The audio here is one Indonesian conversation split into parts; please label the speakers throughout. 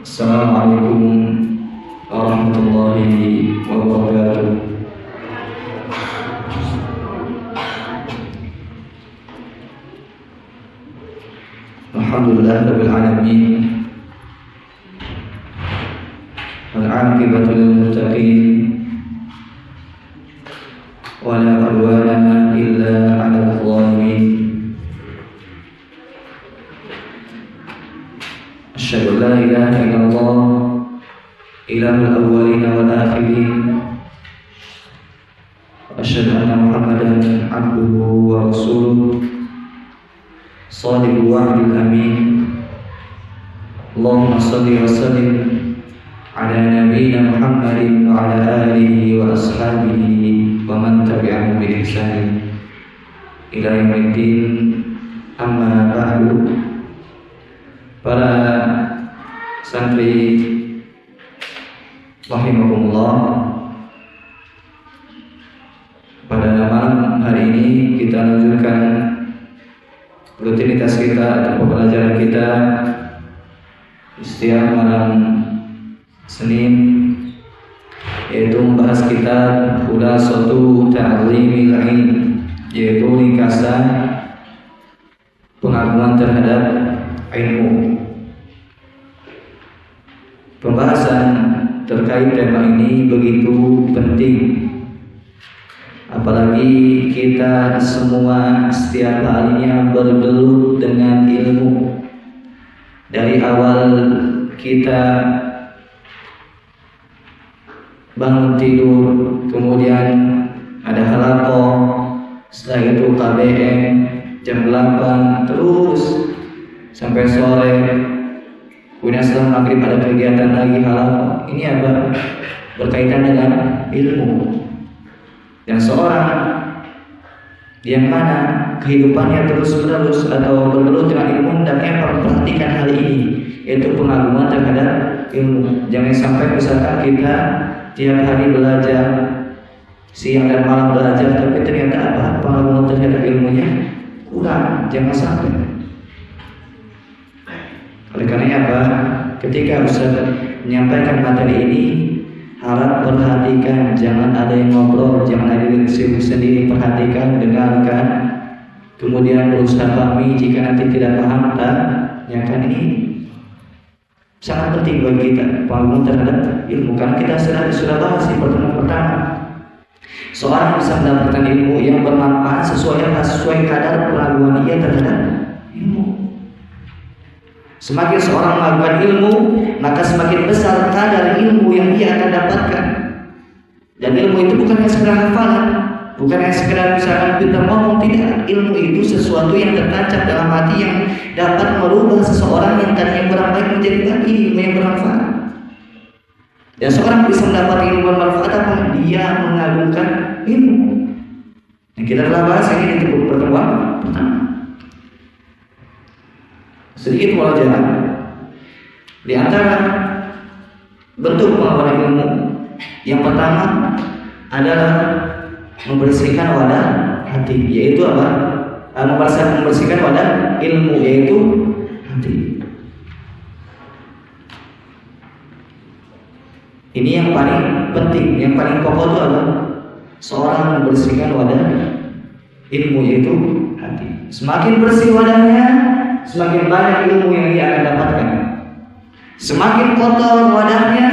Speaker 1: Assalamualaikum warahmatullahi wabarakatuh. Alhamdulillah rabbil alamin. Wal 'aqibatu lil muttaqin. Wa la 'udwana illa 'alal zalimin. Asyhadu an la ilaha illallah ilahul awwalin wal akhirin. Asyhadu anna Muhammadan abduhu wa rasuluh shadiqul wa'dil amin. Allahumma shalli wa sallim ala nabiyyina Muhammadin wa ala alihi wa ashabihi wa man tabi'ahum bi ihsan ila yaumiddin. Amma ba'du. Para santri rahimahumullah, pada malam hari ini kita lanjutkan rutinitas kita atau pembelajaran kita setiap malam Senin, yaitu membahas kitab Khulasatu Ta'limil Ilm, yaitu ringkasan pengagungan terhadap ilmu. Pembahasan terkait tema ini begitu penting, apalagi kita semua setiap harinya bergelut dengan ilmu. Dari awal kita bangun tidur, kemudian ada halaqah, setelah itu KBM jam 8, terus sampai sore. Kemudian setelah maghrib ada kegiatan lagi halaqah. Ini apa? Berkaitan dengan ilmu. Dan seorang yang mana kehidupannya terus-menerus atau bergelut dengan ilmu, hendaknya memperhatikan hal ini, yaitu pengagungan terhadap ilmu. Jangan sampai misalkan kita tiap hari belajar, siang dan malam belajar, tapi ternyata apa? Pengagungan terhadap ilmunya kurang. Jangan sampai. Oleh karenanya apa? Ketika Ustaz menyampaikan materi ini, harap perhatikan, jangan ada yang ngobrol, jangan ada yang sibuk sendiri, perhatikan, dengarkan, kemudian berusaha pahami. Jika nanti tidak paham, tanyakan. Ini sangat penting bagi kita, pengagungan terhadap ilmu, karena kita sudah bahas di pertemuan pertama. Seorang bisa mendapatkan ilmu yang bermanfaat sesuai kadar pengagungan ia terhadap ilmu. Semakin seorang melakukan ilmu, maka semakin besar kadar ilmu yang ia akan dapatkan. Dan ilmu itu bukan hanya sekedar hafalan, bukan hanya sekedar misalkan pintar ngomong, tidak. Ilmu itu sesuatu yang tertancap dalam hati, yang dapat merubah seseorang yang tadinya kurang baik menjadi baik, ilmu yang bermanfaat. Dan seorang bisa mendapat ilmu bermanfaat apa? Dia mengagungkan ilmu. Nah, kita telah bahas ini di pertemuan pertama. Sedikit wajar di antara bentuk pengagungan ilmu. Yang pertama adalah membersihkan wadah hati, yaitu apa? Membersihkan wadah ilmu, yaitu hati. Ini yang paling penting, yang paling pokok itu adalah seorang membersihkan wadah ilmu, yaitu hati. Semakin bersih wadahnya, semakin banyak ilmu yang dia akan dapatkan. Semakin kotor wadahnya,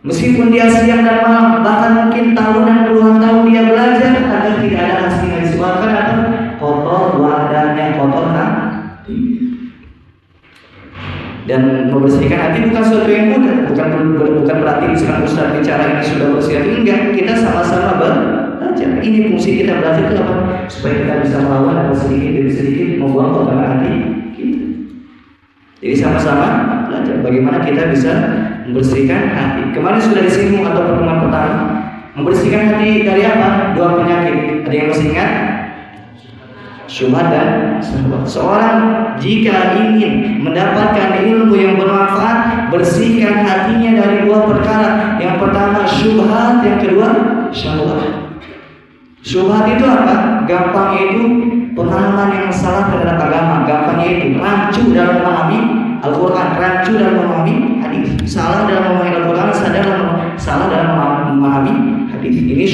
Speaker 1: meskipun dia siang dan malam, bahkan mungkin tahunan puluhan tahun dia belajar, agar tidak ada hasilnya, disebabkan apa? Kotor wadahnya, kotor hati. Dan membersihkan hati bukan sesuatu yang mudah, bukan berarti misalkan Ustaz bicara ini sudah bersih. Enggak, kita sama-sama belajar. Ini fungsi kita belajar itu apa? Supaya kita bisa melawan sedikit demi sedikit membuang kotoran hati kita. Jadi sama-sama belajar bagaimana kita bisa membersihkan hati. Kemarin sudah disinggung atau pertemuan pertama, membersihkan hati dari apa? Dua penyakit. Ada yang masih ingat? Syubhat dan syahwat. Seorang jika ingin mendapatkan ilmu yang bermanfaat, bersihkan hatinya dari dua perkara. Yang pertama syubhat, yang kedua syahwat. Syubhat itu apa? Gampang itu pemahaman yang salah terhadap agama. Gampangnya itu rancu dalam memahami Al-Quran, rancu rancu dalam memahami hadis, salah dalam memahami Al-Quran, salah dalam memahami hadis. Ini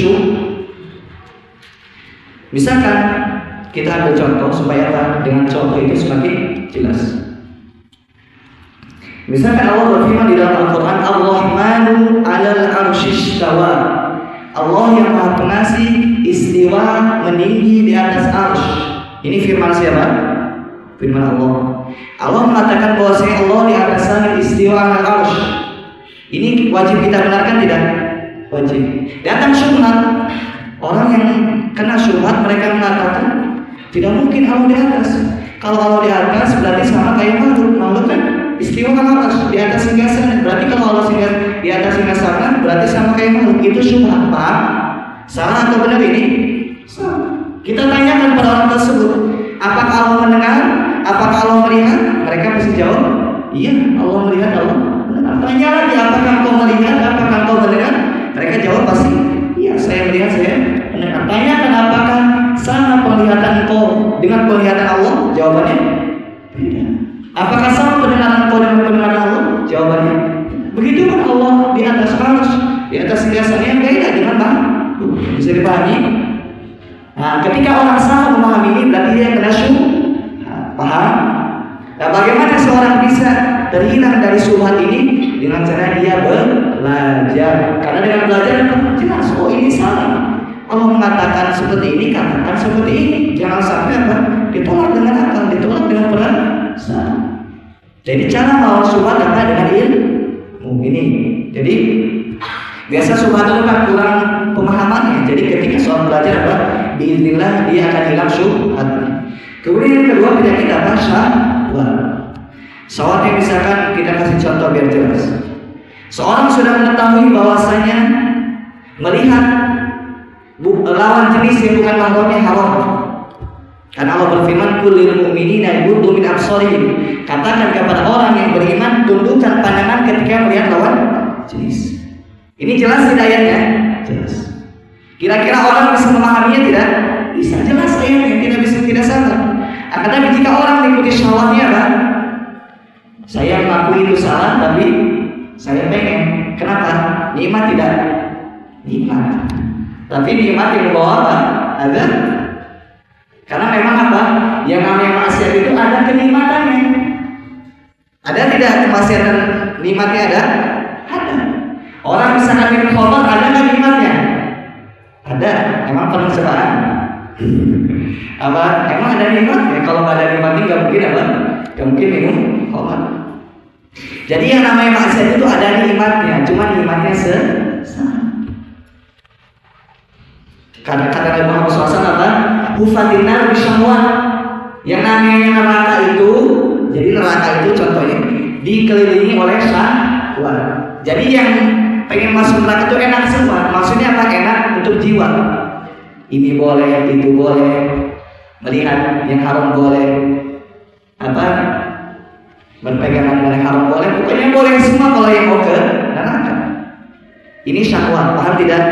Speaker 1: misalkan kita ambil contoh supaya dengan contoh itu semakin jelas. Misalkan Allah berfirman di dalam Al-Quran, Ar-Rahmanu 'alal 'arsy istawa. Allah yang Maha Pengasih istiwa meninggi di atas arsy. Ini firman siapa? Firman Allah. Allah mengatakan bahwasanya Allah di atas langit istiwa al arsy. Ini wajib kita benarkan tidak? Wajib. Datang syubhat. Orang yang kena syubhat mereka mengatakan tidak mungkin Allah di atas. Kalau Allah di atas berarti sama kayak makhluk. Makhluk kan istiwa al arsy di atas singgasana. Berarti kalau Allah di atas singgasana berarti sama kayak makhluk. Itu syubhat. Paham? Salah atau benar ini? Salah. Kita tanyakan pada orang tersebut, apakah Allah mendengar? Apakah Allah melihat? Mereka mesti jawab, iya, Allah melihat, Allah mendengar. Tanya lagi, apakah kau melihat? Apakah kau mendengar? Mereka jawab pasti, iya, saya melihat, saya mendengar. Tanyakan apakah sama penglihatan kau dengan penglihatan Allah? Jawabannya beda. Apakah sama pendengaran kau dengan pendengaran Allah? Jawabannya begitu pun Allah di atas arsy, di atas singgasana yang beda dengan makhluk. Bisa dipahami? Nah, ketika orang salah memahami ini berarti dia kena syubhat. Paham? Nah, bagaimana seorang bisa terhindar dari syubhat ini? Dengan cara dia belajar. Karena dengan belajar jelas, oh ini salah. Allah mengatakan seperti ini, katakan seperti ini. Jangan sampai apa? Ditolak dengan akal, ditolak dengan perasaan. Jadi cara melawan syubhat adalah dengan ilmu ini. Jadi biasa syubhat itu kan kurang pemahamannya. Jadi ketika seorang belajar apa? Biiznillah dia akan hilang syubhatnya. Kemudian yang kedua penyakit apa? Syahwat. Syahwatnya misalkan kita kasih contoh biar jelas. Seorang sudah mengetahui bahwasanya melihat lawan jenis yang bukan mahramnya haram. Karena Allah berfirman, "Qul lil mu'minina yaghuddu min absarihim." Katakan kepada orang yang beriman, tundukkan pandangan ketika melihat lawan jenis. Ini jelas tidak ayatnya? Jelas. Kira-kira orang bisa memahaminya tidak? Bisa, jelas ayatnya, tidak salah. Akan tetapi jika orang mengikuti syahwatnya apa? Saya mengakui itu salah, tapi saya pengen. Kenapa? Nikmat tidak? Nikmat. Tapi nikmat yang membawa apa? Ada. Karena memang apa? Yang namanya maksiat itu ada kenikmatannya. Ada tidak kemaksiatan nikmatnya ada? Ada. Orang misalkan minum khamar, ada nggak nikmatnya? Ada. Emang pernah sekarang? Apa? Emang ada nikmatnya? Kalau nggak ada nikmatnya nggak mungkin apa? Nggak mungkin minum khamar. Jadi yang namanya maksiat itu ada nikmatnya, cuma nikmatnya karena kata Nabi Muhammad SAW apa? Hufatinnar bisyahwat. Yang namanya neraka itu, jadi neraka itu contohnya dikelilingi oleh syahwat. Jadi yang pengen masuk neraka itu enak semua. Maksudnya apa? Enak untuk jiwa. Ini boleh, itu boleh. Melihat yang haram boleh. Apa? Berpegangan dengan yang haram boleh. Pokoknya boleh semua kalau yang mau ke neraka. Ini syahwat. Paham tidak?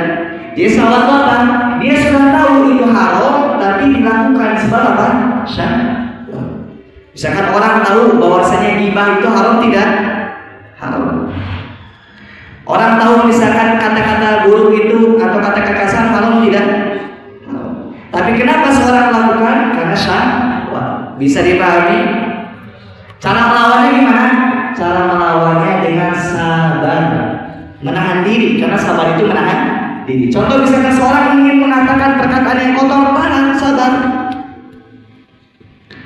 Speaker 1: Dia syahwat apa? Dia sudah tahu itu haram, tapi dilakukan sebab apa? Syahwat. Misalkan orang tahu bahwasanya ghibah itu haram tidak? Haram. Orang tahu misalkan kata-kata buruk itu atau kata-kata kasar haram tidak? Haram. Tapi kenapa seorang melakukan? Karena syahwat. Bisa dipahami? Cara melawannya gimana? Cara melawannya dengan sabar, menahan diri. Karena sabar itu menahan diri. Contoh misalkan seorang ingin mengatakan perkataan yang kotor, tahan, sabar.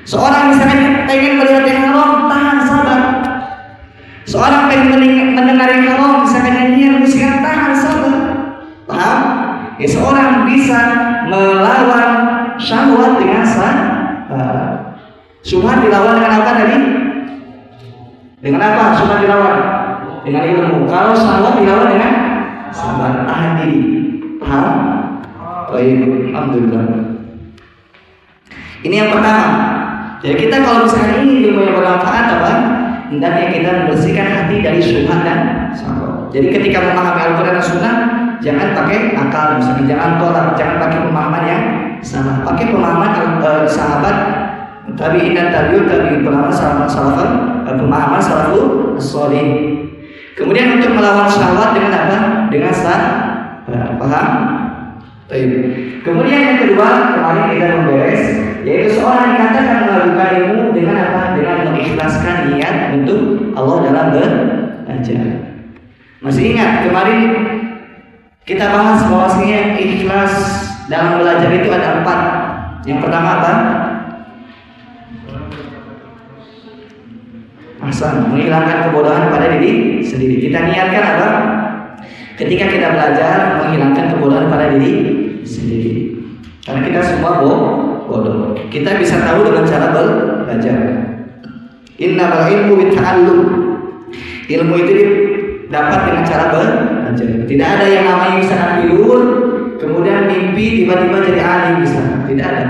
Speaker 1: Seorang misalkan pengen melihat yang haram, tahan, sabar. Seorang pengen mendengar yang haram, misalkan nyanyian musikan, tahan, sabar. Paham? Ya, seorang bisa melawan syahwat dengan sabar. Syubhat dilawan dengan apa tadi? Dengan apa? Syubhat dilawan dengan ilmu. Kalau syahwat dilawan dengan sabar, tahan diri. Paham? Baik, alhamdulillah. Ini yang pertama. Jadi kita kalau misalkan ini ilmu yang bermanfaat apa? Hendaknya kita membersihkan hati dari syubhat dan syahwat. Jadi ketika memahami Al-Quran dan Sunnah, jangan pakai akal, misalnya jangan tolak, jangan pakai pemahaman yang salah. Pakai pemahaman sahabat tabi'in dan tabi'ut tabi'in, pemahaman salafun pemahaman salafus shalih. Kemudian untuk melawan syahwat dengan apa? Dengan paham. Baik. Kemudian yang kedua, kemarin kita memberes, yaitu seorang dikatakan melakukan ilmu dengan apa? Dengan mengikhlaskan niat untuk Allah dalam belajar. Masih ingat kemarin kita bahas bahwasanya ikhlas dalam belajar itu ada 4. Yang pertama apa? Ahsan, menghilangkan kebodohan pada diri sendiri. Kita niatkan apa? Ketika kita belajar, menghilangkan kebodohan pada diri sendiri. Karena kita semua bodoh. Kita bisa tahu dengan cara belajar. Innamal ilmu bitta'allum. Ilmu itu dapat dengan cara belajar. Tidak ada yang namanya misalkan tidur, kemudian mimpi tiba-tiba jadi alim bisa. Tidak ada.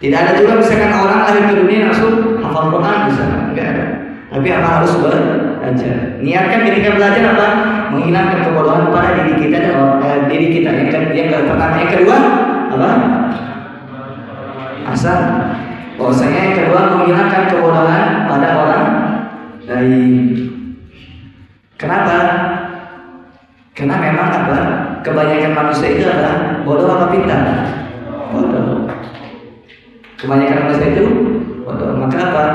Speaker 1: Tidak ada juga misalkan orang lahir ke dunia langsung hafal Quran bisa. Enggak ada. Tapi apa harus belajar. Niatkan ketika belajar apa? Menghilangkan kebodohan pada diri kita dan diri kita. Yang pertama, yang kedua apa? Asal. Bahwasanya yang kedua menghilangkan kebodohan pada orang lain. Kenapa? Karena memang apa? Kebanyakan manusia itu adalah bodoh apa pintar? Bodoh. Kebanyakan manusia itu bodoh. Maka apa?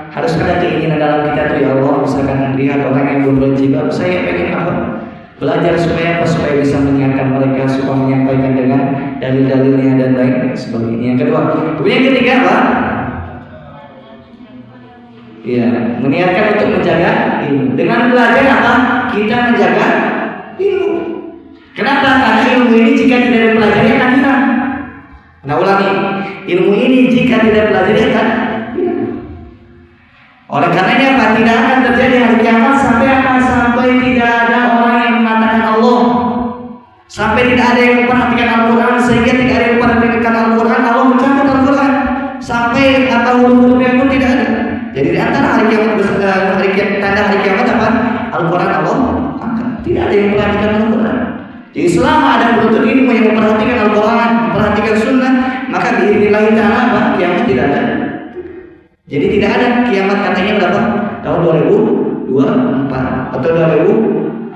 Speaker 1: Harus ada keinginan dalam kita tuh, ya Allah, misalkan lihat orang yang belum berjilbab, saya pengen apa? Belajar supaya apa? Supaya bisa mengingatkan mereka, supaya menyampaikan dengan dalil-dalilnya dan lain sebagainya. Yang kedua, kemudian yang ketiga apa? Ya, meniatkan untuk menjaga ilmu. Dengan belajar apa? Kita menjaga ilmu. Kenapa? Karena ilmu ini jika tidak dipelajari akan hilang. Nah, ulangi, ilmu ini jika tidak dipelajari akan hilang. Oleh karenanya apa? Tidak akan terjadi hari kiamat sampai tidak ada orang yang mengatakan Allah, sampai tidak ada yang memperhatikan Al-Quran, sehingga tidak ada yang memperhatikan Al-Quran, Allah mencabut Al-Quran, sampai atau huruf-hurufnya pun tidak ada. Jadi di antara hari kiamat, tanda hari kiamat apa? Al-Quran Allah angkat. Tidak ada yang memperhatikan Al-Quran. Jadi selama ada penuntut ilmu yang memperhatikan Al-Quran, memperhatikan Sunnah, maka biidznillah ta'ala apa? Kiamat tidak ada. Jadi tidak ada kiamat katanya berapa? Tahun 2024 atau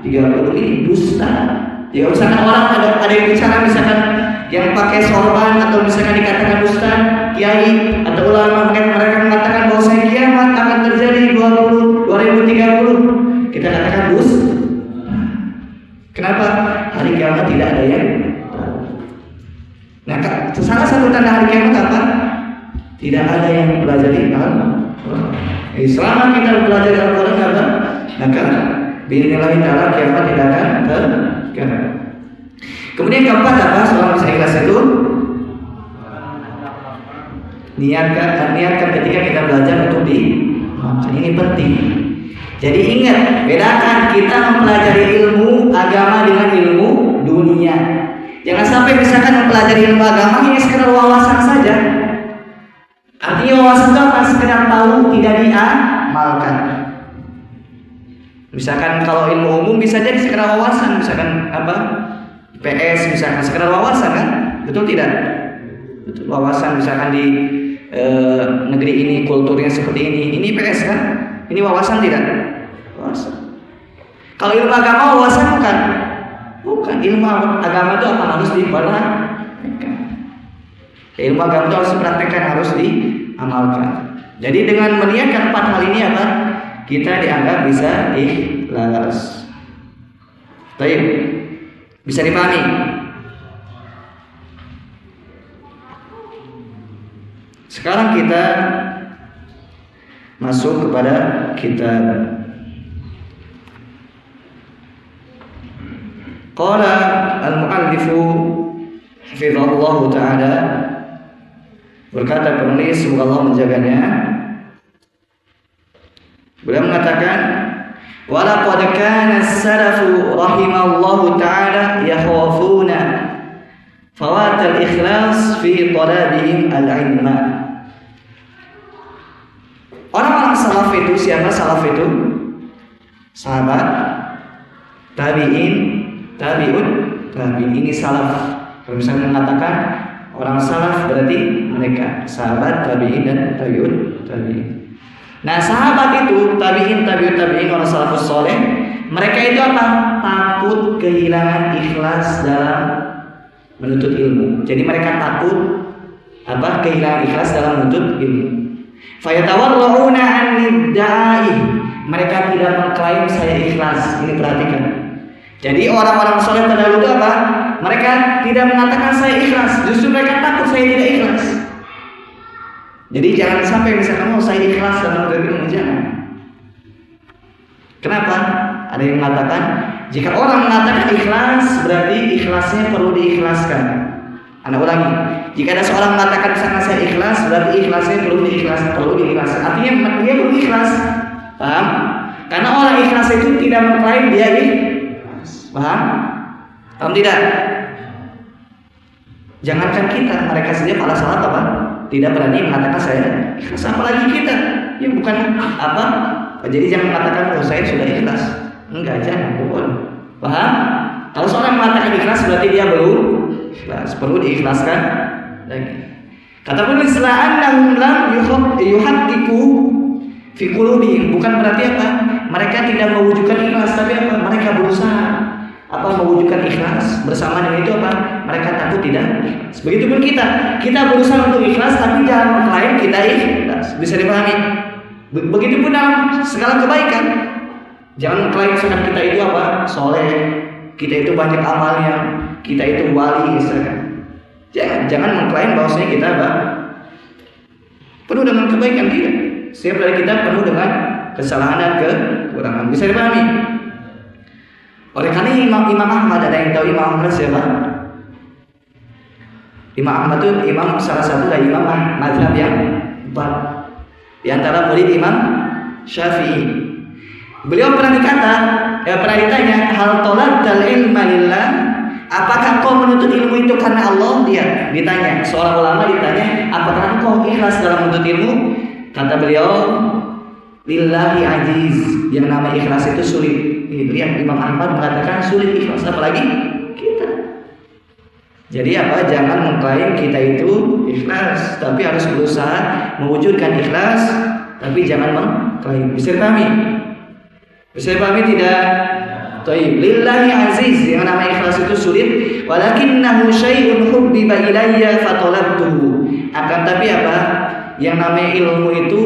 Speaker 1: 2030 ini dusta. Ya misalkan orang ada yang bicara misalkan yang pakai sorban atau misalkan dikatakan ustaz, kiai atau ulama, mereka mengatakan bahwa kiamat akan terjadi 2030. Kita katakan dusta. Kenapa? Hari kiamat tidak ada yang tahu. Nah, salah satu tanda hari kiamat apa? Tidak ada yang mempelajari Al-Quran. Selama kita belajar Al-Quran apa? Maka biidznillah ta'ala kiamat tidak akan terjadi. Kemudian keempat apa? Seorang bisa ikhlas itu niatkan ketika kita belajar untuk ini penting. Jadi ingat, bedakan kita mempelajari ilmu agama dengan ilmu dunia. Jangan sampai misalkan mempelajari ilmu agama ini sekedar wawasan saja. Artinya wawasan itu akan sekedar tahu, tidak diamalkan. Misalkan kalau ilmu umum bisa jadi sekedar wawasan, misalkan apa? PS misalkan sekedar wawasan kan? Betul tidak? Betul, wawasan misalkan di negeri ini kulturnya seperti ini PS kan? Ini wawasan tidak? Wawasan. Kalau ilmu agama wawasan bukan? Bukan. Ilmu agama itu apa? Harus dipraktekkan. Ilmu agama itu harus dipraktekkan, harus diamalkan. Jadi dengan meniatkan 4 hal ini apa? Kita dianggap bisa ikhlas. Baik. Bisa dipahami? Sekarang kita masuk kepada kitab. Qala al-mu'allifu hafizahullah ta'ala, berkata penulis, semoga Allah menjaganya, beliau mengatakan, walaqad kana as-salafu rahimallahu ta'ala yakhafuna fawat al-ikhlas fi talabihim al-ilma. Orang-orang salaf itu, siapa salaf itu? Sahabat, tabi'in, tabi'un, tabi'in. Ini salaf. Kalau misalnya mengatakan orang salaf berarti mereka sahabat, tabi'in dan tabi'un, tabi'in. Nah, sahabat itu, tabi'in, orang salafus soleh, mereka itu apa? Takut kehilangan ikhlas dalam menuntut ilmu. Jadi mereka takut apa? Kehilangan ikhlas dalam menuntut ilmu. Fayatawarra'una an-nidda'i. Mereka tidak mengklaim saya ikhlas. Ini perhatikan. Jadi orang-orang soleh terdahulu itu apa? Mereka tidak mengatakan saya ikhlas. Justru mereka takut saya tidak ikhlas. Jadi jangan sampai misalkan saya ikhlas dalam menuntut ilmu, jangan. Kenapa? Ada yang mengatakan jika orang mengatakan ikhlas berarti ikhlasnya perlu diikhlaskan. Anda ulangi. Jika ada seorang mengatakan misalkan saya ikhlas berarti ikhlasnya perlu diikhlaskan. Artinya dia perlu ikhlas. Paham? Karena orang ikhlas itu tidak mengklaim dia ikhlas. Paham? Paham tidak? Jangankan kita, mereka saja para salat apa? Tidak berani mengatakan saya ikhlas, apalagi kita yang bukan apa? Jadi jangan mengatakan saya sudah ikhlas. Enggak, jangan, boleh. Paham? Kalau seorang mengatakan ikhlas berarti dia belum ikhlas, perlu diikhlaskan lagi. Kata penulis la'annahum lam yuhaqqiqu fi qulubihim, bukan berarti apa? Mereka tidak mewujudkan ikhlas, tapi apa? Mereka berusaha apa? Mewujudkan ikhlas. Bersama dengan itu apa? Mereka takut tidak ikhlas. Begitupun kita berusaha untuk ikhlas tapi jangan mengklaim kita ikhlas. Bisa dipahami? Begitupun dalam segala kebaikan. Jangan mengklaim misalkan kita itu apa? Soleh, kita itu banyak amalnya, kita itu wali misalkan. Jangan mengklaim bahwasanya kita apa? Penuh dengan kebaikan, tidak. Setiap dari kita penuh dengan kesalahan dan kekurangan. Bisa dipahami? Oleh karena Imam Ahmad, ada yang tahu Imam Ahmad siapa? Imam Ahmad itu salah satu dari imam mazhab yang empat. Di antara murid Imam Syafi'i. Beliau pernah ditanya, hal talabtal ilma lillah, apakah kau menuntut ilmu itu karena Allah? Dia ditanya, seorang ulama ditanya, apakah kau ikhlas dalam menuntut ilmu? Kata beliau, lillahi aziz, yang nama ikhlas itu sulit. Lihat Imam Ahmad mengatakan sulit ikhlas, apalagi kita. Jadi apa? Jangan mengklaim kita itu ikhlas, tapi harus berusaha mewujudkan ikhlas, tapi jangan mengklaim. Bisa dipahami? Bisa dipahami tidak? Taib. Lillahi aziz, yang nama ikhlas itu sulit. Walakinnahu syai'un hubbiba ilayya fatalabtuhu. Akan tapi apa? Yang namanya ilmu itu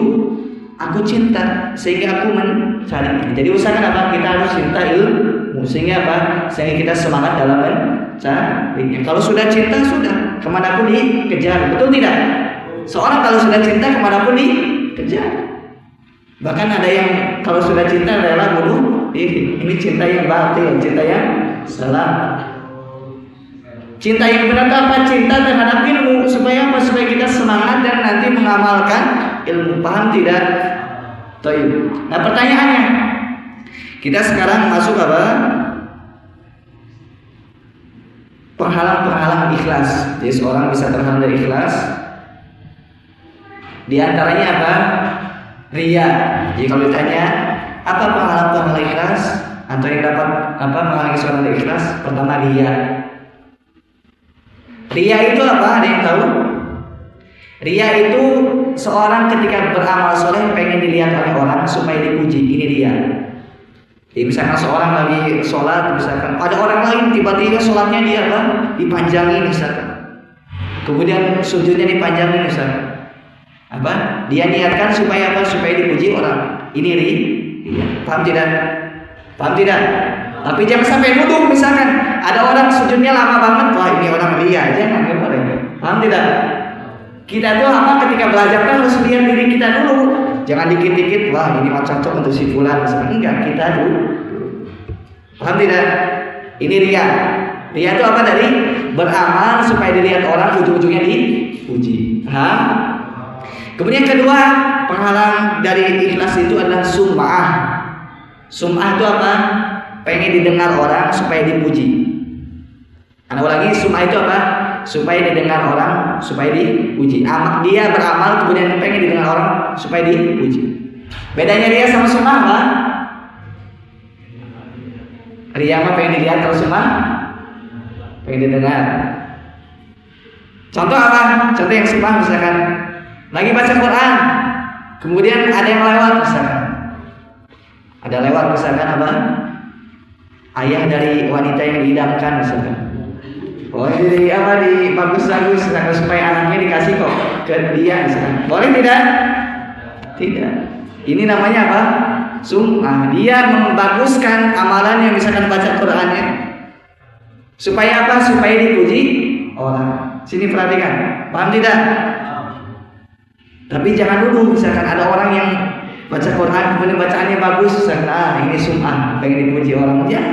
Speaker 1: aku cinta sehingga aku mencari. Jadi usahakan apa? Kita harus cinta ilmu sehingga apa? Sehingga kita semangat dalam mencarinya. Kalau sudah cinta sudah kemanapun dikejar. Betul tidak? Seorang kalau sudah cinta kemanapun dikejar. Bahkan ada yang kalau sudah cinta rela bunuh diri. Ini cinta yang batil, cinta yang salah. Cinta yang benar apa? Cinta terhadap ilmu. Supaya apa? Supaya kita semangat dan nanti mengamalkan ilmu. Paham tidak? Taib. Nah pertanyaannya, kita sekarang masuk apa? Penghalang-penghalang ikhlas. Jadi seorang bisa terhalang dari ikhlas. Di antaranya apa? Ria. Jadi kalau ditanya apa penghalang-penghalang ikhlas atau yang dapat apa menghalangi seorang dari ikhlas? Pertama ria. Ria itu apa? Ada yang tahu? Ria itu seorang ketika beramal soleh pengen dilihat oleh orang supaya dipuji. Ini ria. Jadi misalkan seorang lagi sholat, misalkan ada orang lain tiba-tiba sholatnya dia apa? Dipanjangin misalkan. Kemudian sujudnya dipanjangin misalkan. Apa? Dia niatkan supaya apa? Supaya dipuji orang. Ini ria. Paham tidak? Paham tidak? Tapi jangan sampai nuduh misalkan ada orang sujudnya lama banget, wah ini orang ria, jangan boleh. Paham tidak? Kita tuh apa ketika belajar kan harus lihat diri kita dulu. Jangan dikit-dikit, wah ini mah cocok untuk si fulan misalkan. Enggak, kita dulu. Paham tidak? Ini ria. Ria itu apa tadi? Beramal supaya dilihat orang, ujung-ujungnya dipuji. Paham? Kemudian kedua, penghalang dari ikhlas itu adalah sum'ah. Sum'ah itu apa? Pengen didengar orang supaya dipuji. Anda ulangi, sum'ah itu apa? Supaya didengar orang, supaya dipuji. Dia beramal kemudian pengen didengar orang supaya dipuji. Bedanya ria sama sum'ah apa? Ria mah pengen dilihat, kalau sum'ah pengen didengar. Contoh apa? Contoh yang sum'ah misalkan lagi baca Quran, Kemudian ada yang lewat misalkan. Ada lewat misalkan apa? Ayah dari wanita yang diidamkan misalkan. Oh jadi apa bagus-bagus supaya anaknya dikasih kok ke dia misalkan. Boleh tidak? Tidak. Ini namanya apa? Sum'ah. Dia membaguskan amalan yang misalkan baca Qur'annya. Supaya apa? Supaya dipuji orang. Sini perhatikan. Paham tidak? Tapi jangan dulu misalkan ada orang yang baca Quran kemudian bacaannya bagus, misalkan ini sum'ah, pengen dipuji orang. Ya.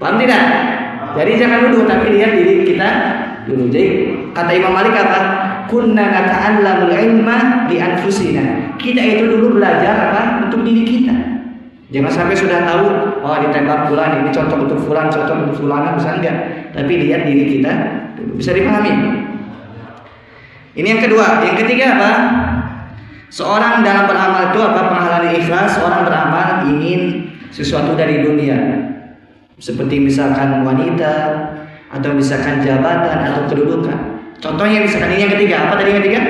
Speaker 1: Paham tidak? Jadi jangan dulu, tapi lihat diri kita dulu. Jadi kata Imam Malik kata, kunna nata'allamul ilma li anfusina. Kita itu dulu belajar apa? Untuk diri kita. Jangan sampai sudah tahu, oh ditembak fulan, ini cocok untuk fulan, cocok untuk fulana, bisa enggak. Tapi lihat diri kita dulu. Bisa dipahami? Ini yang kedua. Yang ketiga apa? Seorang dalam beramal itu apa? Penghalang ikhlas. Seorang beramal ingin sesuatu dari dunia. Seperti misalkan wanita, atau misalkan jabatan, atau kedudukan. Contohnya misalkan ini yang ketiga. Apa tadi yang ketiga?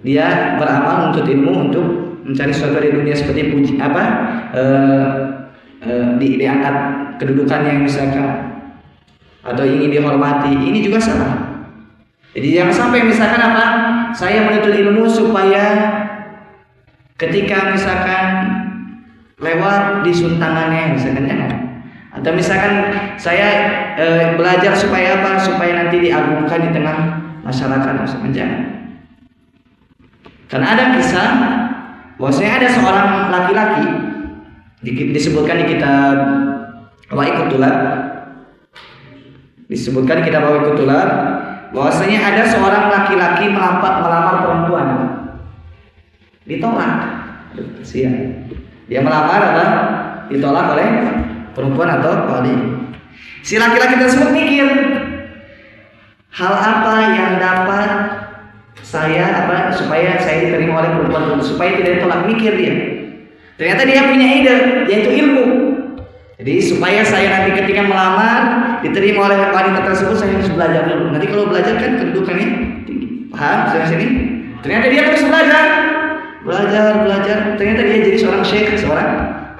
Speaker 1: Dia beramal untuk ilmu, untuk mencari sesuatu dari dunia seperti puji apa? Diangkat kedudukannya misalkan, atau ingin dihormati. Ini juga salah. Jadi jangan sampai misalkan apa? Saya menuntut ilmu supaya ketika misalkan lewat di suntangannya misalkan jangan. Atau misalkan saya belajar supaya apa? Supaya nanti diagungkan di tengah masyarakat misalkan jangan. Karena ada kisah bahwasanya ada seorang laki-laki disebutkan di kitab Wa'iqut Tulab. Disebutkan di kitab Wa'iqut Tulab bahwasanya ada seorang laki-laki melamar perempuan. Ditolak. Siap. Dia melamar apa? Ditolak oleh perempuan atau wali. Si laki-laki tersebut mikir, hal apa yang dapat saya apa supaya saya diterima oleh perempuan itu, supaya tidak ditolak. Mikir dia. Ternyata dia punya ide, yaitu ilmu. Jadi supaya saya nanti ketika melamar diterima oleh wanita tersebut, saya harus belajar dulu. Nanti kalau belajar kan kedudukannya tinggi. Paham? Sampai sini? Ternyata dia terus belajar. Ternyata dia jadi seorang syekh, seorang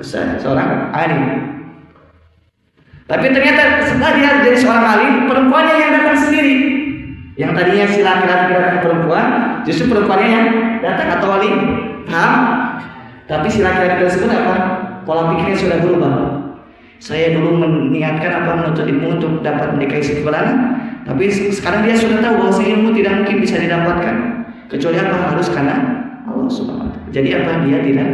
Speaker 1: ustaz, seorang alim. Tapi ternyata setelah dia jadi seorang alim, perempuannya yang datang sendiri. Yang tadinya si laki-laki datang perempuan, justru perempuannya yang datang atau wali. Paham? Tapi si laki-laki tersebut apa? Pola pikirnya sudah berubah. Saya dulu meniatkan apa menuntut ilmu untuk dapat menikahi si fulan, tapi sekarang dia sudah tahu bahwa ilmu tidak mungkin bisa didapatkan kecuali apa? Harus karena Allah Subhanahu wa ta'ala. Jadi apa? Dia tidak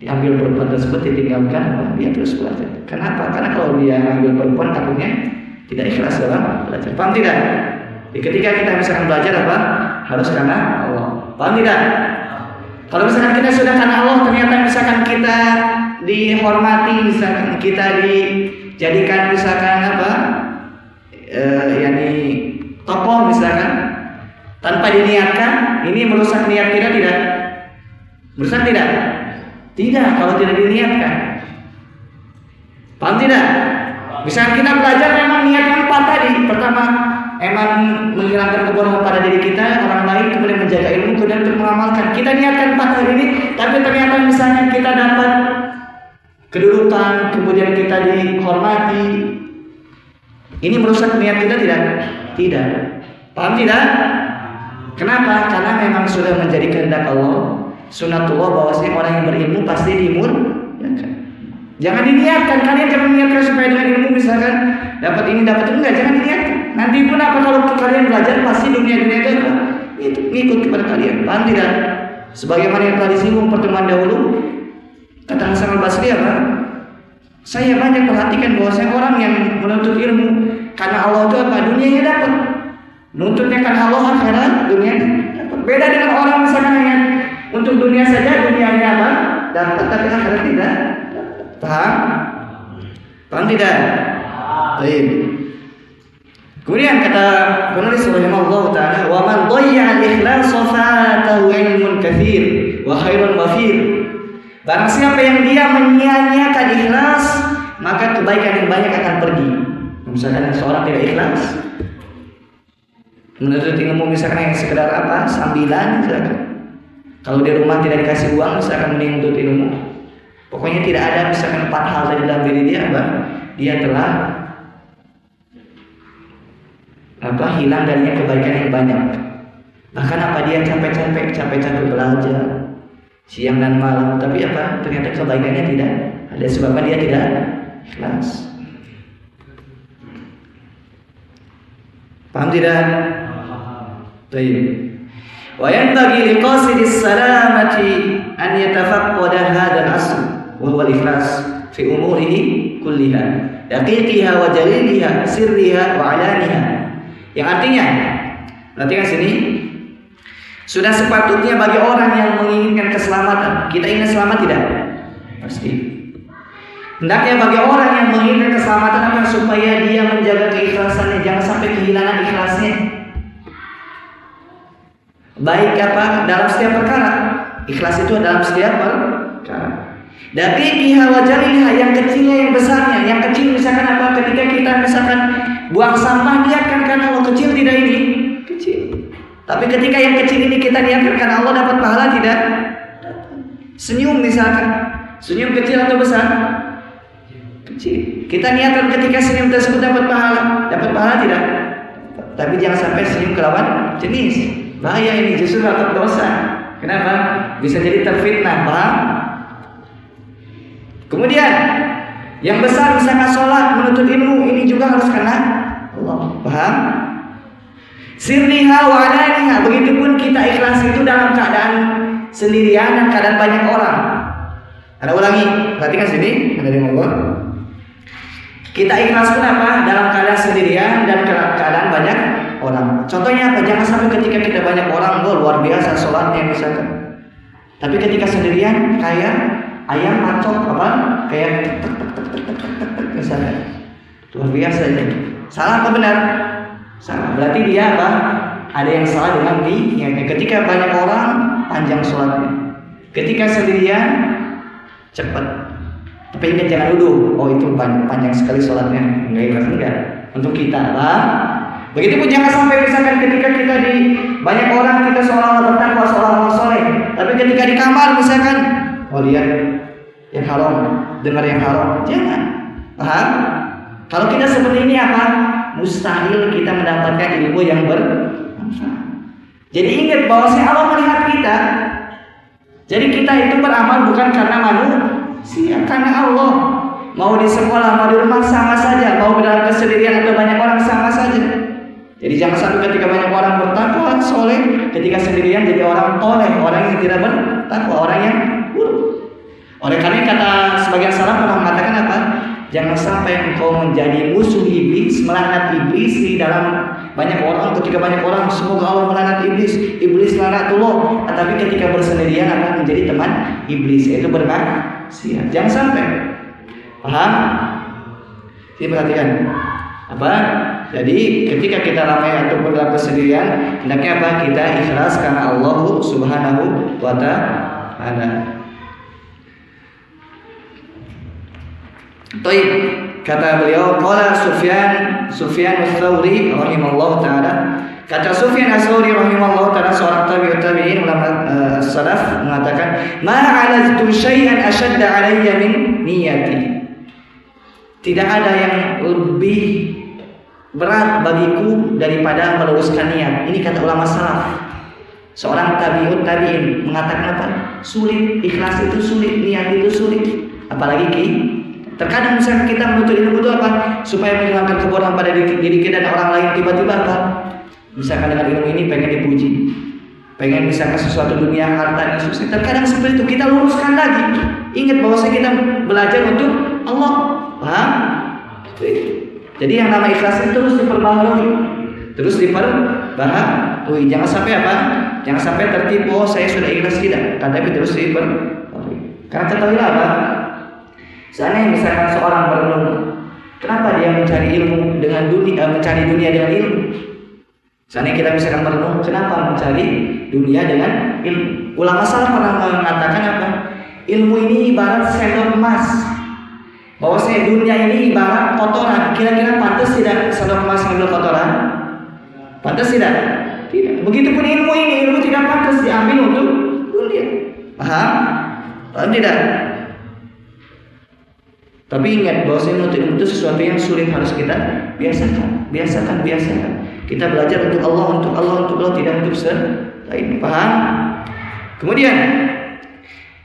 Speaker 1: diambil perempuan tersebut, ditinggalkan, dia terus belajar. Kenapa? Karena kalau dia ambil perempuan takutnya tidak ikhlas dalam belajar. Paham tidak? Jadi ketika kita misalkan belajar apa? Harus karena Allah. Paham tidak? Kalau misalkan kita sudah karena Allah, ternyata misalkan kita dihormati, misalkan kita dijadikan misalkan apa? Yani tokoh misalkan tanpa diniatkan, ini merusak niat kita tidak? Merusak tidak? Tidak, kalau tidak diniatkan. Paham tidak? Misalkan kita belajar memang niatnya empat tadi. Pertama, emang menghilangkan kebodohan pada diri kita, orang lain, kemudian menjaga ilmu, kemudian untuk mengamalkan. Kita niatkan 4 hal ini, tapi ternyata misalnya kita dapat kedudukan, kemudian kita dihormati. Ini merusak niat kita tidak? Tidak. Paham tidak? Kenapa? Karena memang sudah menjadi kehendak Allah, sunatullah, bahwasanya orang yang berilmu pasti dimuliakan. Jangan diniatkan, kalian jangan niatkan supaya dengan ilmu misalkan dapat ini dapat itu, enggak, jangan diniatkan. Nanti pun apa kalau kalian belajar pasti dunia itu ngikut kepada kalian. Paham tidak? Sebagaimana yang telah disinggung pertemuan dahulu, kata Hasan al-Basri apa? Saya banyak perhatikan bahwasanya orang yang menuntut ilmu karena Allah itu apa? Dunianya dapat. Nuntutnya karena Allah, akhirat dunia dapat. Beda dengan orang misalkan yang untuk dunia saja, dunianya apa? Dapat, tapi akhirat tidak. Paham? Paham tidak? Baik. Kemudian kata penulis rahimahullah taala, wa man dhayya al-ikhlas fatahu ilmun katsir wa khairun wafir. Barang siapa yang dia menyia-nyiakan ikhlas, maka kebaikan yang banyak akan pergi. Misalkan seorang tidak ikhlas, menuntut ilmu misalkan yang sekedar apa? Sambilan misalkan. Kalau di rumah tidak dikasih uang, misalkan menuntut ilmu, pokoknya tidak ada misalkan 4 hal dari dalam diri dia, dia telah hilang darinya kebaikan yang banyak. Bahkan dia capek-capek belajar siang dan malam, tapi ternyata kebaikannya tidak ada, sebabnya dia tidak ikhlas. Paham tidak? Baik. Wa yanbaghi liqasidis salamati an yatafaqqada hadzal asl wa huwa al-ikhlas fi umurihi kulliha, daqiqiha wa jaliliha, sirriha wa alaniha. Yang artinya, perhatikan sini, sudah sepatutnya bagi orang yang menginginkan keselamatan. Kita ingin selamat tidak? Pasti. Hendaknya bagi orang yang menginginkan keselamatan supaya dia menjaga keikhlasannya, jangan sampai kehilangan ikhlasnya. Baik dalam setiap perkara. Ikhlas itu dalam setiap perkara. Daqiqiha wa jaliliha, yang kecilnya yang besarnya. Yang kecil misalkan ketika kita misalkan buang sampah, niatkan karena Allah, kecil tidak ini? Kecil. Tapi ketika yang kecil ini kita niatkan karena Allah, dapat pahala tidak? Senyum misalkan, senyum kecil atau besar? Kecil. Kita niatkan ketika senyum tersebut dapat pahala tidak? Tapi jangan sampai senyum ke lawan jenis. Bahaya ini, justru dapat dosa. Kenapa? Bisa jadi terfitnah, paham? Kemudian yang besar misalkan sholat, menuntut ilmu, ini juga harus karena Allah, paham? Sirriha wa alaniha, begitupun kita ikhlas itu dalam keadaan sendirian dan keadaan banyak orang. Ada ulangi, perhatikan sini, ada yang ngomong. Kita ikhlas pun dalam keadaan sendirian dan keadaan banyak orang. Contohnya jangan sampai ketika kita banyak orang, luar biasa sholatnya misalkan. Tapi ketika sendirian kayak ayam macok kayak misalkan. Luar biasa ini. Salah apa benar? Salah. Berarti dia ada yang salah dengan niatnya. Ketika banyak orang, panjang sholatnya. Ketika sendirian, cepat. Tapi ingat jangan duduk. Oh itu panjang sekali sholatnya. Enggak. Untuk kita Begitupun jangan sampai misalkan ketika kita di banyak orang kita seolah-olah bertakwa, seolah-olah soleh, tapi ketika di kamar misalkan, lihat yang haram, dengar yang haram, jangan. Paham? Kalau kita seperti ini mustahil kita mendapatkan ilmu yang bermanfaat. Jadi ingat bahwa Allah melihat kita. Jadi kita itu beramal bukan karena manusia, karena Allah. Mau di sekolah, mau di rumah sama saja, mau dalam kesendirian atau banyak orang sama saja. Jadi jangan sampai ketika banyak orang bertakwa, soleh, ketika sendirian jadi orang toleh, orang yang tidak bertakwa, orang yang buruk. Oleh karena kata sebagian salaf pernah mengatakan jangan sampai engkau menjadi musuh iblis, melaknat iblis di dalam banyak orang. Ketika banyak orang, semoga Allah melaknat iblis laknatullah. Tapi ketika bersendirian akan menjadi teman iblis, yaitu bermaksiat. Jangan sampai. Paham? Jadi perhatikan. Jadi ketika kita ramai ataupun dalam kesendirian, hendaknya kita ikhlas karena Allah Subhanahu wa ta'ala. Baik, kata beliau, qala Sufyan ats-Tsauri rahimallahu taala. Kata Sufyan ats-Tsauri rahimallahu taala, seorang tabi'in ulama salaf mengatakan, "Ma 'alaztu syai'an ashadda 'alayya min niyati." Tidak ada yang lebih berat bagiku daripada meluruskan niat. Ini kata ulama salaf. Seorang tabi'in mengatakan sulit, ikhlas itu sulit, niat itu sulit. Apalagi terkadang misalnya kita menuntut ilmu itu supaya menghilangkan kebodohan pada diri kita dan orang lain, tiba-tiba misalkan dengan ilmu ini pengen dipuji, pengen misalkan sesuatu dunia, harta dan sukses. Terkadang seperti itu, kita luruskan lagi. Ingat bahwa kita belajar untuk Allah. Paham? Jadi yang nama ikhlas itu terus diperbaharui, terus diperbaharui. Jangan sampai Jangan sampai tertipu, saya sudah ikhlas tidak. Tapi terus diperbaharui. Karena ketahuilah seandainya misalkan seorang berenung, kenapa dia mencari ilmu dengan mencari dunia dengan ilmu? Seandainya kita misalkan merenung, kenapa mencari dunia dengan ilmu? Ulama salaf pernah mengatakan ilmu ini ibarat sendok emas. Bahwasanya dunia ini ibarat kotoran. Kira-kira pantas tidak sendok emas mengambil kotoran? Pantas tidak? Tidak. Begitupun ilmu ini, ilmu tidak pantas diambil untuk dulu dia. Paham? Paham tidak? Tapi ingat bahwasanya menuntut ilmu itu sesuatu yang sulit, harus kita biasakan. Kita belajar untuk Allah, tidak untuk selain. Paham? Kemudian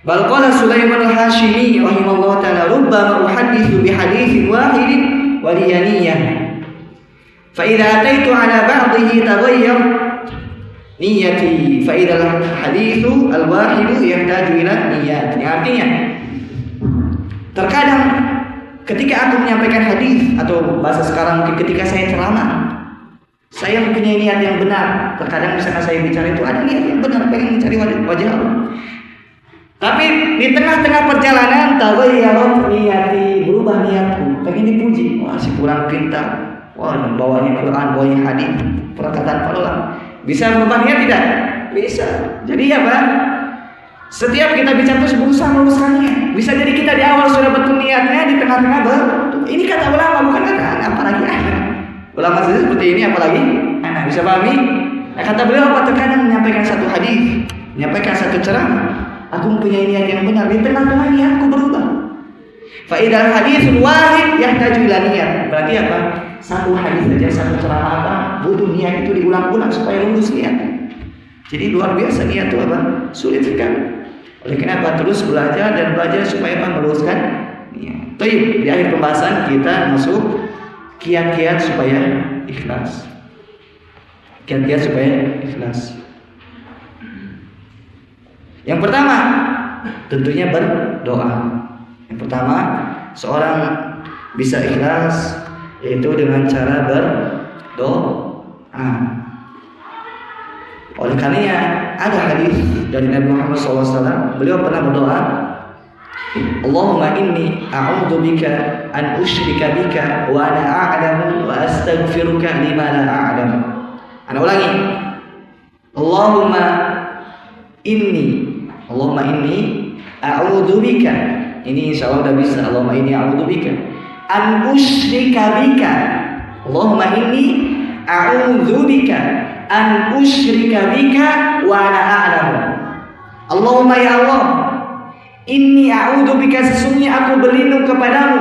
Speaker 1: bal qala Sulaiman al-Hashimi rahimahullah ta'ala rubbama uhaddithu bi haditsin wahidin wa liyaniyah fa idza ataitu ala ba'dihi taghayyar niyyati fa idza al-haditsu al-wahidu yahtaju ila niyyat. Artinya terkadang ketika aku menyampaikan hadis atau bahasa sekarang ketika saya ceramah, saya mempunyai niat yang benar. Terkadang misalkan saya bicara itu ada niat yang benar, pengen mencari wajah Allah. Tapi di tengah-tengah perjalanan taghayyara niyati, berubah niatku, pengen dipuji. Wah, si kurang pintar. Wah, bawanya Quran, bawanya hadis, perkataan Allah. Bisa berubah niat tidak? Bisa. Jadi apa? Setiap kita bicara terus berusaha meluruskan niat. Bisa jadi kita di awal sudah betul niatnya, di tengah-tengah ini kata ulama, bukan kata apalagi anak. Ulama saja seperti ini, apalagi anak. Bisa pahami? Nah, kata beliau apa? Terkadang menyampaikan satu hadis, menyampaikan satu ceramah, aku mempunyai niat yang benar, di tengah-tengah niatku berubah. Fa idal haditsul wahid yahtaju ila niat. Berarti apa? Satu hadis saja, satu ceramah apa? Butuh niat itu diulang-ulang supaya lurus niat. Jadi luar biasa niat itu apa? Sulit sekali. Oleh kenapa? Terus belajar dan belajar supaya meluruskan niat. Baik, di akhir pembahasan kita masuk kiat-kiat supaya ikhlas. Kiat-kiat supaya ikhlas. Yang pertama, tentunya berdoa. Yang pertama, seorang bisa ikhlas yaitu dengan cara berdoa. Oleh karenanya ada hadis dari Nabi Muhammad SAW, beliau pernah berdoa, Allahumma inni a'udzubika an usyrika bika wa ana a'lamu wa astaghfiruka lima la a'lamu. Ana ulangi. Allahumma inni a'udzubika. Ini insyaallah udah bisa. Allahumma inni a'udzubika an usyrika bika. Allahumma inni a'udzubika an usyrika bika wa ana a'lamu. Allahumma ya Allah, inni a'udzubika, sesungguhnya aku berlindung kepadamu,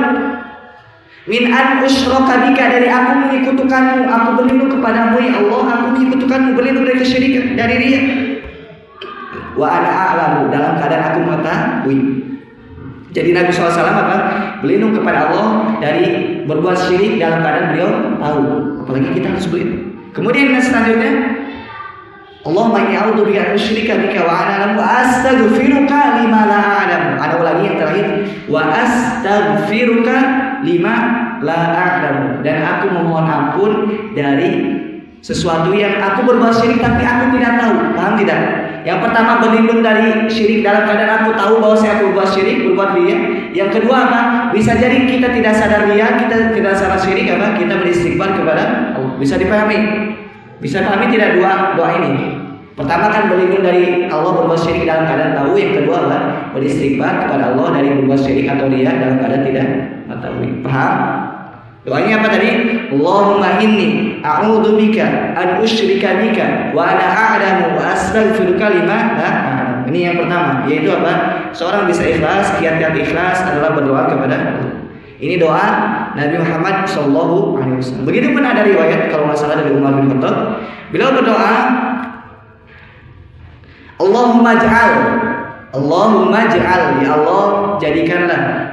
Speaker 1: min an usyraka bika, dari aku menyekutukanmu. Aku berlindung kepadamu ya Allah, aku menyekutukanmu, berlindung dari kesyirikan, dari riya. Wa ana a'lamu, dalam keadaan aku mengetahui. Jadi Nabi SAW apa? Berlindung kepada Allah dari berbuat syirik dalam keadaan beliau tahu. Apalagi kita harus berlindung. Kemudian yang selanjutnya, Allahumma inni a'udzubika an usyrika bika wa ana a'lamu wa astaghfiruka lima la a'lamu. Ada lagi yang terakhir, wa astaghfiruka lima la a'lamu, dan aku memohon ampun dari sesuatu yang aku berbuat syirik tapi aku tidak tahu. Paham tidak? Yang pertama, berlindung dari syirik dalam keadaan aku tahu bahwa saya berbuat syirik, berbuat riya. Yang kedua apa? Bisa jadi kita tidak sadar riya, kita tidak sadar syirik, apa? Kita beristighfar kepada Allah. Bisa dipahami? Bisa pahami tidak doa ini? Pertama kan berlindung dari Allah berbuat syirik dalam keadaan tahu. Yang kedua apa? Beristighfar kepada Allah dari berbuat syirik atau riya dalam keadaan tidak mengetahui. Paham? Doanya apa tadi? Allahumma inni a'udzubika an usyrika bika wa ana a'lamu wa astaghfiruka lima la a'lamu. Ini yang pertama, yaitu apa? Seorang bisa ikhlas, kiat-kiat ikhlas adalah berdoa kepada Allah. Ini doa Nabi Muhammad SAW. Begitu pun ada riwayat kalau nggak salah dari Umar bin Khattab, beliau berdoa, Allahumma ja'al, ya Allah jadikanlah,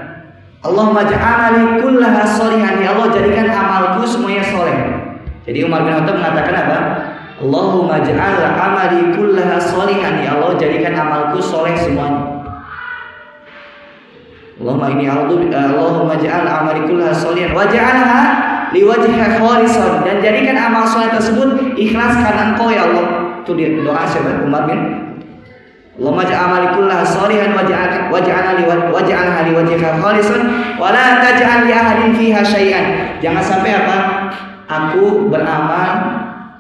Speaker 1: Allahumma ja'alani kullaha sholihan, ya Allah jadikan amalku semuanya soleh. Jadi Umar bin Khattab mengatakan apa? Allahumma ja'al amali kullaha sholihan, ya Allah jadikan amalku soleh semuanya. Allahumma ja'al amali kullaha sholihan wa ja'alha liwajhika khalisan, dan jadikan amal soleh tersebut ikhlas karena Engkau ya Allah. Itu doa siapa? Umar bin. Allahumma ja'al amali kullaha sholihan waj'alha liwajhika khalisan wa la taj'al li ahadin fiha syai'an. Jangan sampai apa? Aku beramal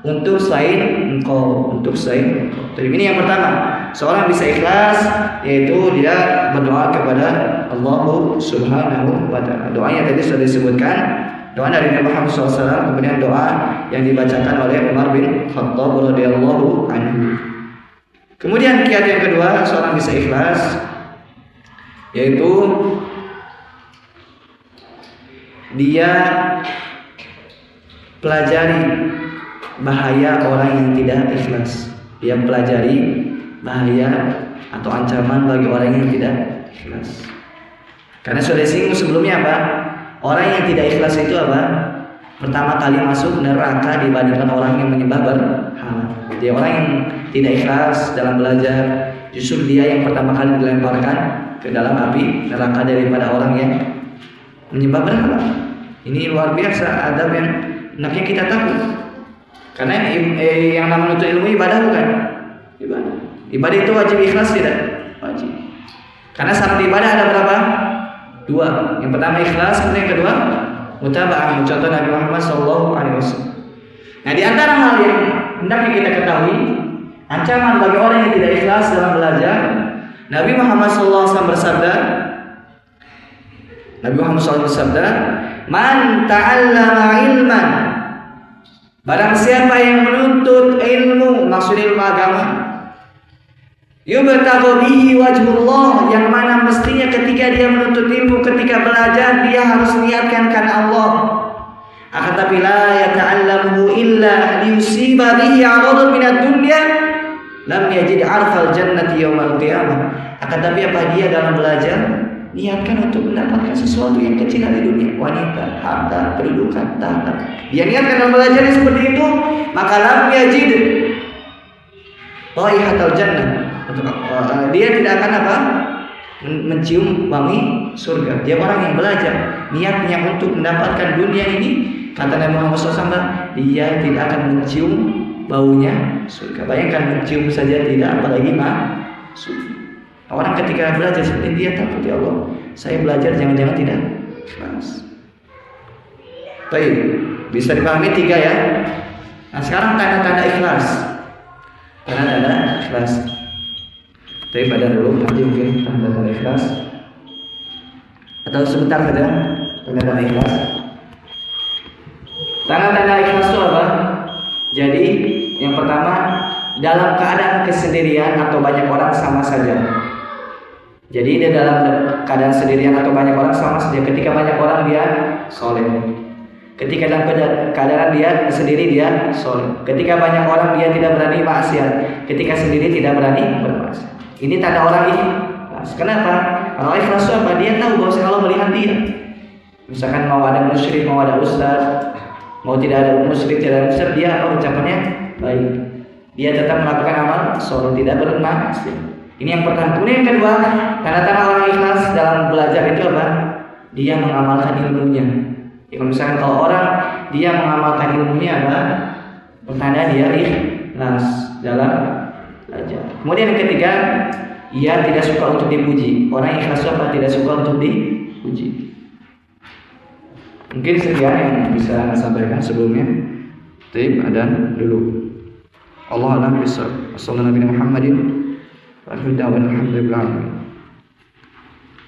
Speaker 1: untuk selain Engkau, Jadi ini yang pertama, seorang bisa ikhlas yaitu dia berdoa kepada Allah Subhanahu wa ta'ala. Doanya tadi sudah disebutkan, doa dari Nabi Muhammad SAW, kemudian doa yang dibacakan oleh Umar bin Khattab radhiyallahu anhu. Kemudian kiat yang kedua seorang bisa ikhlas, yaitu dia pelajari bahaya orang yang tidak ikhlas. Dia pelajari bahaya atau ancaman bagi orang yang tidak ikhlas. Karena sudah disinggung sebelumnya apa? Orang yang tidak ikhlas itu apa? Pertama kali masuk neraka dibandingkan orang yang menyembah berhala. Jadi orang yang tidak ikhlas dalam belajar, justru dia yang pertama kali dilemparkan ke dalam api neraka daripada orang yang menyembah berhala. Ini luar biasa adab yang hendaknya kita tahu. Karena yang namanya itu ilmu ibadah bukan? Ibadah itu wajib ikhlas tidak? Wajib. Karena syarat ibadah ada berapa? 2. Yang pertama ikhlas, kemudian yang kedua mutaba'ah, contoh Nabi Muhammad SAW. Nah, di antara hal yang hendaknya kita ketahui, ancaman bagi orang yang tidak ikhlas dalam belajar, Nabi Muhammad SAW bersabda, "Man ta'allama ilman." Barang siapa yang menuntut ilmu, maksud ilmu agama, yubtagha bihi wajhullah, yang mana mestinya ketika dia menuntut ilmu, ketika belajar dia harus niatkan karena Allah. Akan tapi la yata'allamu illa liyusiba bihi 'aradan minad dunya, lam yajid 'arfal jannati yaumal qiyamah. Akan tapi apa dia dalam belajar niatkan untuk mendapatkan sesuatu yang kecil dari dunia, wanita, harta, kedudukan, tahta. Dia niatkan dalam belajar seperti itu, maka lam yajid raihatal jannah. Dia tidak akan apa? Mencium wangi surga. Dia orang yang belajar, niatnya untuk mendapatkan dunia ini, kata Nabi Muhammad SAW, dia tidak akan mencium baunya surga. Bayangkan mencium saja tidak, apalagi masuk. Orang ketika belajar seperti dia takut, ya Allah, saya belajar jangan-jangan tidak ikhlas. Baik, bisa dipahami 3 ya. Nah, sekarang tanda-tanda ikhlas. Tanda-tanda ikhlas. Tapi pada dulu nanti mungkin tanda-tanda ikhlas. Atau sebentar saja tanda-tanda ikhlas. Tanda-tanda ikhlas itu apa? Jadi yang pertama, dalam keadaan kesendirian atau banyak orang sama saja. Jadi dia dalam keadaan sendirian atau banyak orang sama saja. Ketika banyak orang dia soleh. Ketika dalam keadaan dia sendiri dia soleh. Ketika banyak orang dia tidak berani maksiat. Ketika sendiri tidak berani bermaksiat. Ini tanda orang ikhlas. Kenapa? Kalau ikhlas itu apa? Dia tahu bahwa Allah melihat dia. Misalkan mau ada musyrik, mau ada ustaz, mau tidak ada musyrik, tidak ada ustaz, dia ucapannya baik. Dia tetap melakukan amal soleh, tidak bermaksiat. Ini yang pertama. Kemudian yang kedua, tanda-tanda orang ikhlas dalam belajar itu apa? Dia mengamalkan ilmunya. Ya, misalkan kalau orang dia mengamalkan ilmunya apa? Pertanda dia ikhlas dalam belajar. Kemudian yang ketiga, ia tidak suka untuk dipuji. Orang ikhlas apa? Tidak suka untuk dipuji. Mungkin sekian yang bisa saya sampaikan sebelumnya. Taib adan dulu. Allah a'lam bishawab. Wassallallahu Nabi Muhammadin. Alhamdulillah.